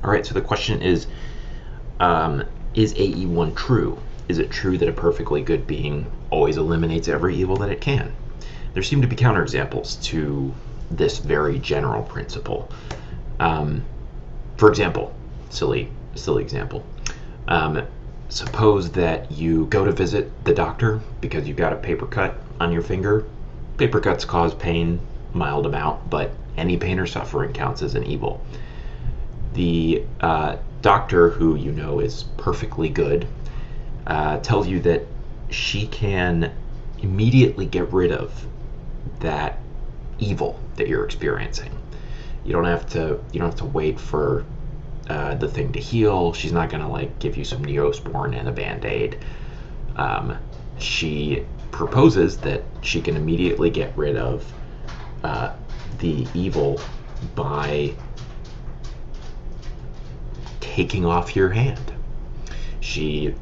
All right, so the question is AE1 true? Is it true that a perfectly good being always eliminates every evil that it can? There seem to be counterexamples to this very general principle. For example, silly example. Suppose that you go to visit the doctor because you've got a paper cut on your finger. Paper cuts cause pain, mild amount, but any pain or suffering counts as an evil. The doctor, who you know is perfectly good, tells you that she can immediately get rid of that evil that you're experiencing. You don't have to wait for the thing to heal. She's not gonna like give you some Neosporin and a Band-Aid. She proposes that she can immediately get rid of the evil by taking off your hand. She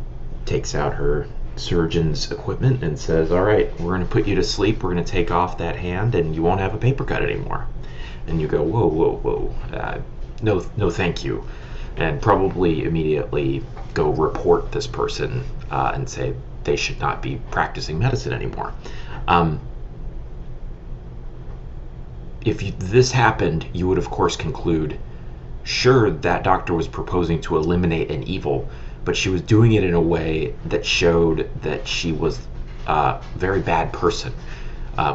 takes out her surgeon's equipment and says, all right, we're going to put you to sleep, we're going to take off that hand, and you won't have a paper cut anymore. And you go, whoa, no thank you, and probably immediately go report this person and say they should not be practicing medicine anymore. If this happened, you would of course conclude, sure, that doctor was proposing to eliminate an evil, but she was doing it in a way that showed that she was a very bad person,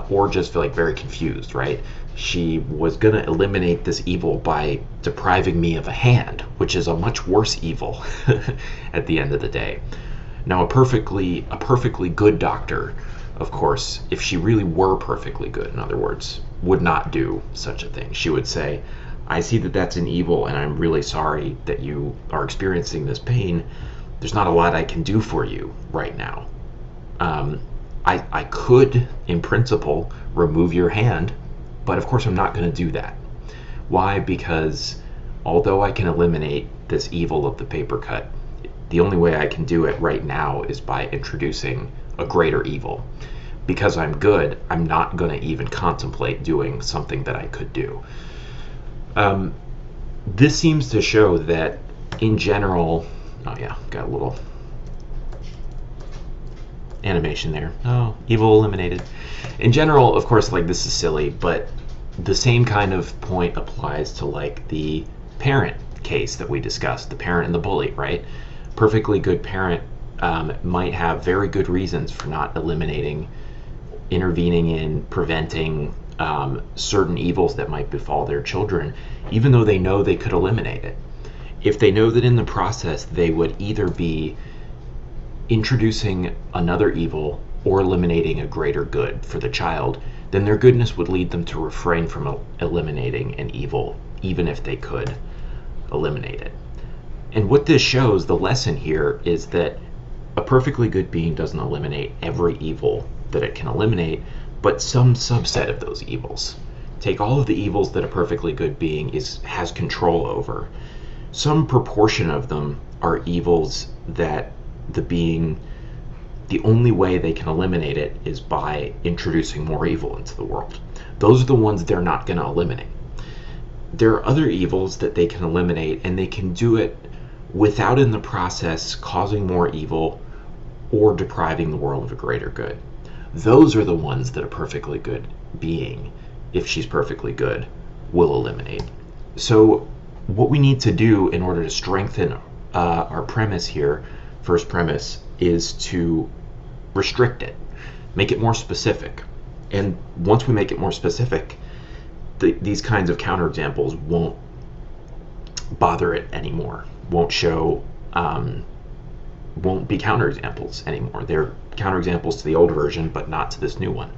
or just like very confused, right? She was gonna eliminate this evil by depriving me of a hand, which is a much worse evil at the end of the day. Now, a perfectly good doctor, of course, if she really were perfectly good, in other words, would not do such a thing. She would say, I see that that's an evil, and I'm really sorry that you are experiencing this pain. There's not a lot I can do for you right now. I could, in principle, remove your hand, but of course I'm not going to do that. Why? Because although I can eliminate this evil of the paper cut, the only way I can do it right now is by introducing a greater evil. Because I'm good, I'm not going to even contemplate doing something that I could do. This seems to show that in general, oh yeah, got a little animation there. Oh, evil eliminated. In general, of course, like this is silly, but the same kind of point applies to like the parent case that we discussed, the parent and the bully, right? Perfectly good parent might have very good reasons for not eliminating, intervening in, preventing certain evils that might befall their children, even though they know they could eliminate it. If they know that in the process they would either be introducing another evil or eliminating a greater good for the child, then their goodness would lead them to refrain from eliminating an evil, even if they could eliminate it. And what this shows, the lesson here, is that a perfectly good being doesn't eliminate every evil that it can eliminate, but some subset of those evils. Take all of the evils that a perfectly good being has control over. Some proportion of them are evils that the only way they can eliminate it is by introducing more evil into the world. Those are the ones they're not going to eliminate. There are other evils that they can eliminate, and they can do it without in the process causing more evil or depriving the world of a greater good. Those are the ones that a perfectly good being, if she's perfectly good, will eliminate. So what we need to do in order to strengthen our premise here, first premise, is to restrict it, make it more specific. And once we make it more specific, these kinds of counterexamples won't bother it anymore, won't be counterexamples anymore. They're counterexamples to the old version, but not to this new one.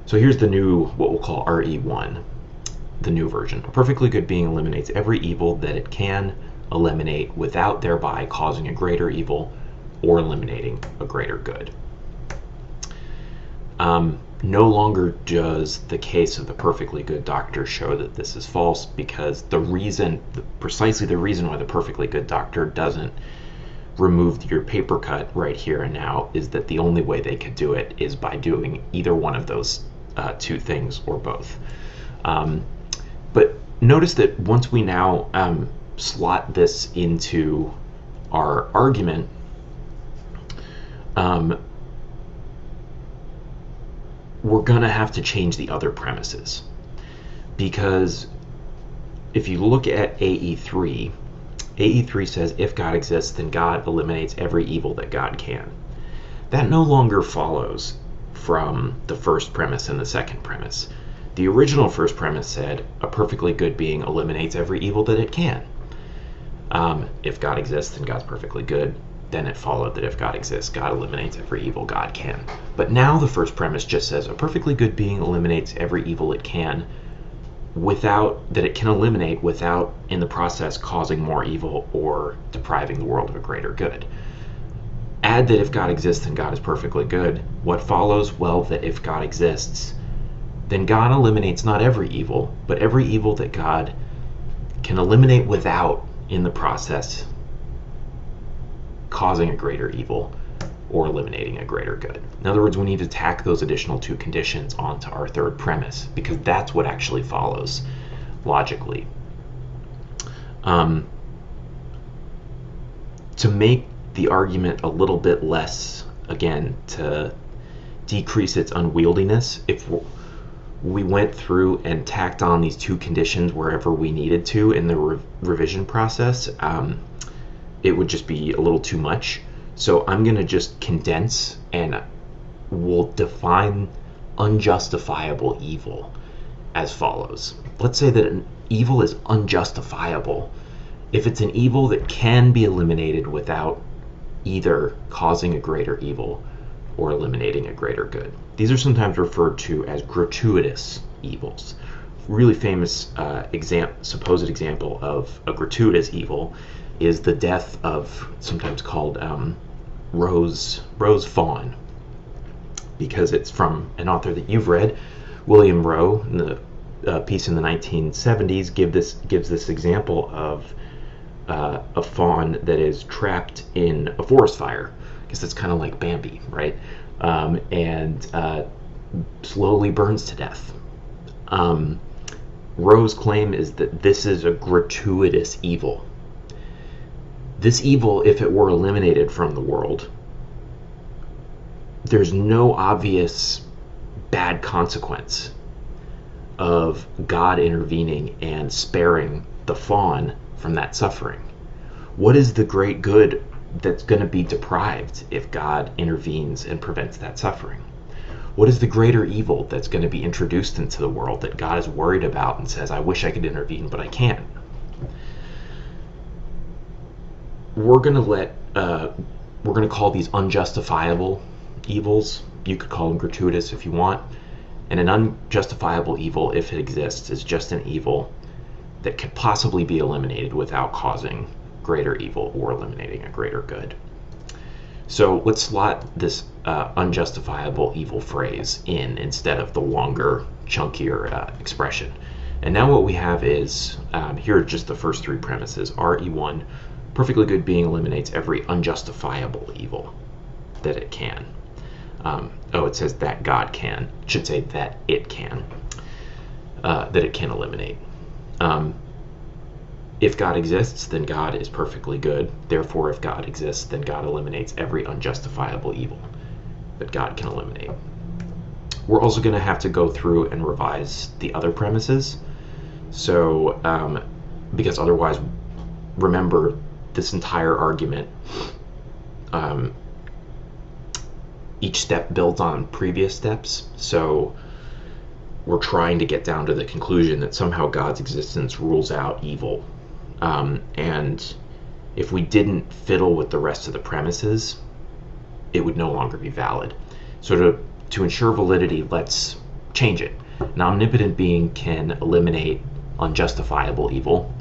So here's the new, what we'll call RE1, the new version. A perfectly good being eliminates every evil that it can eliminate without thereby causing a greater evil or eliminating a greater good. No longer does the case of the perfectly good doctor show that this is false, because precisely the reason why the perfectly good doctor doesn't remove your paper cut right here and now is that the only way they could do it is by doing either one of those two things or both. But notice that once we now slot this into our argument, we're going to have to change the other premises. Because if you look at AE3, AE3 says if God exists, then God eliminates every evil that God can. That no longer follows from the first premise and the second premise. The original first premise said a perfectly good being eliminates every evil that it can. If God exists, then God's perfectly good. Then it followed that if God exists, God eliminates every evil God can. But now the first premise just says a perfectly good being eliminates every evil it can, without in the process causing more evil or depriving the world of a greater good. Add that if God exists, then God is perfectly good. What follows? Well, that if God exists, then God eliminates not every evil, but every evil that God can eliminate without, in the process, causing a greater evil or eliminating a greater good. In other words, we need to tack those additional two conditions onto our third premise, because that's what actually follows logically. To make the argument a little bit less, again, to decrease its unwieldiness, if we went through and tacked on these two conditions wherever we needed to in the revision process, it would just be a little too much. So I'm going to just condense, and we'll define unjustifiable evil as follows. Let's say that an evil is unjustifiable if it's an evil that can be eliminated without either causing a greater evil or eliminating a greater good. These are sometimes referred to as gratuitous evils. Really famous supposed example of a gratuitous evil is the death of, sometimes called Rose Fawn, because it's from an author that you've read, William Rowe. In the piece in the 1970s gives this example of a fawn that is trapped in a forest fire. I guess that's kind of like Bambi, right? And slowly burns to death. Rowe's claim is that this is a gratuitous evil. This evil, if it were eliminated from the world, there's no obvious bad consequence of God intervening and sparing the fawn from that suffering. What is the great good that's going to be deprived if God intervenes and prevents that suffering? What is the greater evil that's going to be introduced into the world that God is worried about and says, I wish I could intervene, but I can't? We're going to call these unjustifiable evils. You could call them gratuitous if you want. And an unjustifiable evil, if it exists, is just an evil that could possibly be eliminated without causing greater evil or eliminating a greater good. So let's slot this unjustifiable evil phrase in instead of the longer, chunkier expression. And now what we have is, here are just the first three premises. RE1, perfectly good being eliminates every unjustifiable evil that it can. It says that God can. It should say that it can. That it can eliminate. If God exists, then God is perfectly good. Therefore, if God exists, then God eliminates every unjustifiable evil that God can eliminate. We're also going to have to go through and revise the other premises. So, because otherwise, remember, this entire argument, each step builds on previous steps. So we're trying to get down to the conclusion that somehow God's existence rules out evil. And if we didn't fiddle with the rest of the premises, it would no longer be valid. So to ensure validity, let's change it. An omnipotent being can eliminate unjustifiable evil,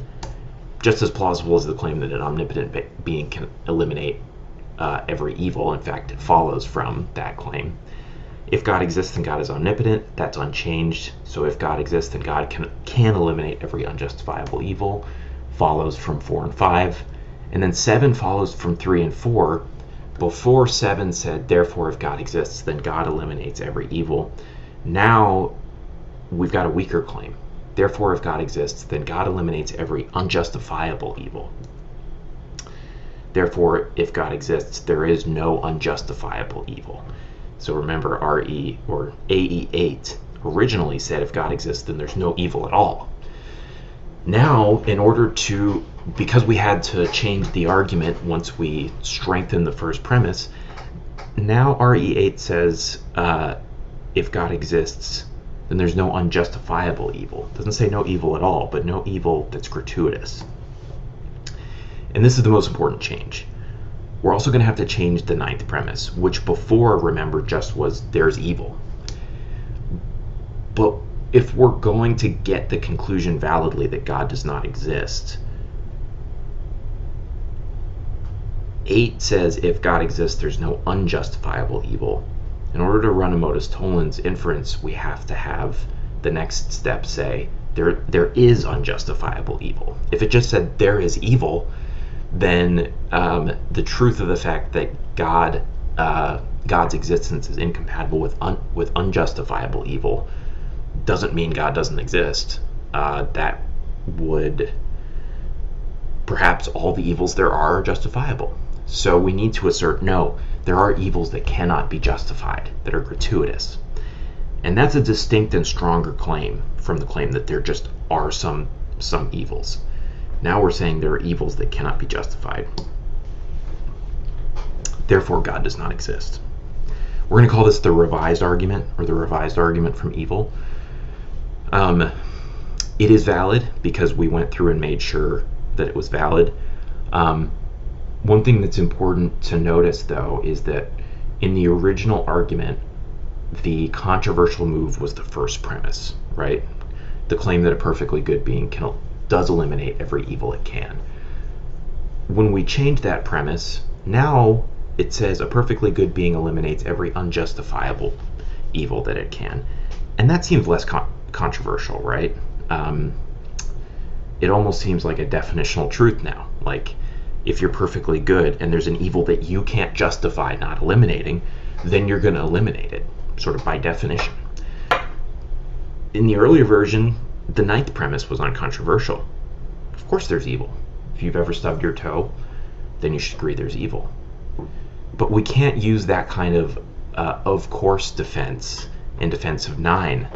just as plausible as the claim that an omnipotent being can eliminate every evil. In fact, it follows from that claim. If God exists, then God is omnipotent. That's unchanged. So if God exists, then God can eliminate every unjustifiable evil. Follows from 4 and 5. And then 7 follows from 3 and 4. Before 7 said, therefore, if God exists, then God eliminates every evil. Now we've got a weaker claim. Therefore, if God exists, then God eliminates every unjustifiable evil. Therefore, if God exists, there is no unjustifiable evil. So remember, RE or AE8 originally said if God exists, then there's no evil at all. Now, in order to, because we had to change the argument once we strengthened the first premise, now RE8 says if God exists, then there's no unjustifiable evil. It doesn't say no evil at all, but no evil that's gratuitous. And this is the most important change. We're also going to have to change the ninth premise, which before, remember, just was there's evil. But if we're going to get the conclusion validly that God does not exist, 8 says if God exists, there's no unjustifiable evil. In order to run a modus tollens inference, we have to have the next step say there is unjustifiable evil. If it just said there is evil, then the truth of the fact that God's existence is incompatible with unjustifiable evil doesn't mean God doesn't exist. That would, perhaps all the evils there are justifiable. So we need to assert, no, there are evils that cannot be justified, that are gratuitous. And that's a distinct and stronger claim from the claim that there just are some evils. Now we're saying there are evils that cannot be justified. Therefore, God does not exist. We're going to call this the revised argument, or the revised argument from evil. It is valid because we went through and made sure that it was valid. One thing that's important to notice, though, is that in the original argument, the controversial move was the first premise, right? The claim that a perfectly good being does eliminate every evil it can. When we change that premise, now it says a perfectly good being eliminates every unjustifiable evil that it can. And that seems less controversial, right? It almost seems like a definitional truth now. Like, if you're perfectly good and there's an evil that you can't justify not eliminating, then you're going to eliminate it, sort of by definition. In the earlier version, the ninth premise was uncontroversial. Of course there's evil. If you've ever stubbed your toe, then you should agree there's evil. But we can't use that kind of course defense in defense of 9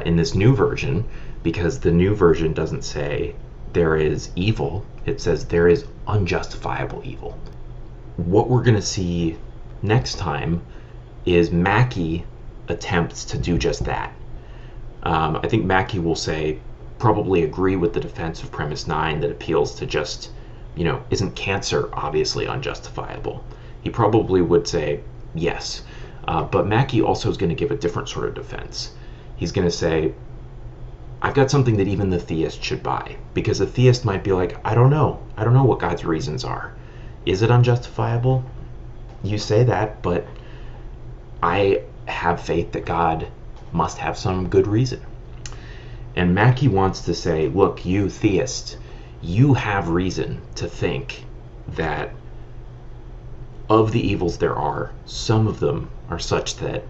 in this new version, because the new version doesn't say there is evil, it says there is unjustifiable evil. What we're going to see next time is Mackey attempts to do just that. I think Mackey will say, probably agree with the defense of premise 9 that appeals to just, isn't cancer obviously unjustifiable? He probably would say yes. But Mackey also is going to give a different sort of defense. He's going to say, I've got something that even the theist should buy. Because a theist might be like, I don't know what God's reasons are. Is it unjustifiable? You say that, but I have faith that God must have some good reason. And Mackey wants to say, look, you theist, you have reason to think that of the evils there are, some of them are such that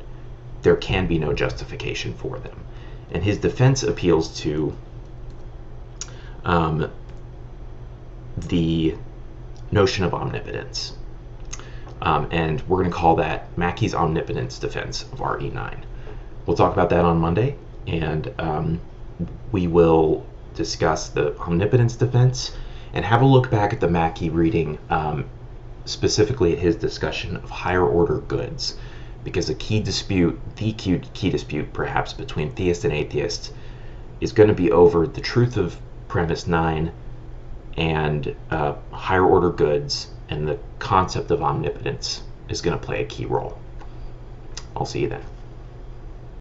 there can be no justification for them. And his defense appeals to the notion of omnipotence. And we're going to call that Mackey's omnipotence defense of RE9. We'll talk about that on Monday, and we will discuss the omnipotence defense and have a look back at the Mackey reading, specifically at his discussion of higher order goods, because the key dispute perhaps between theist and atheist is going to be over the truth of premise 9 and higher order goods, and the concept of omnipotence is going to play a key role. I'll see you then.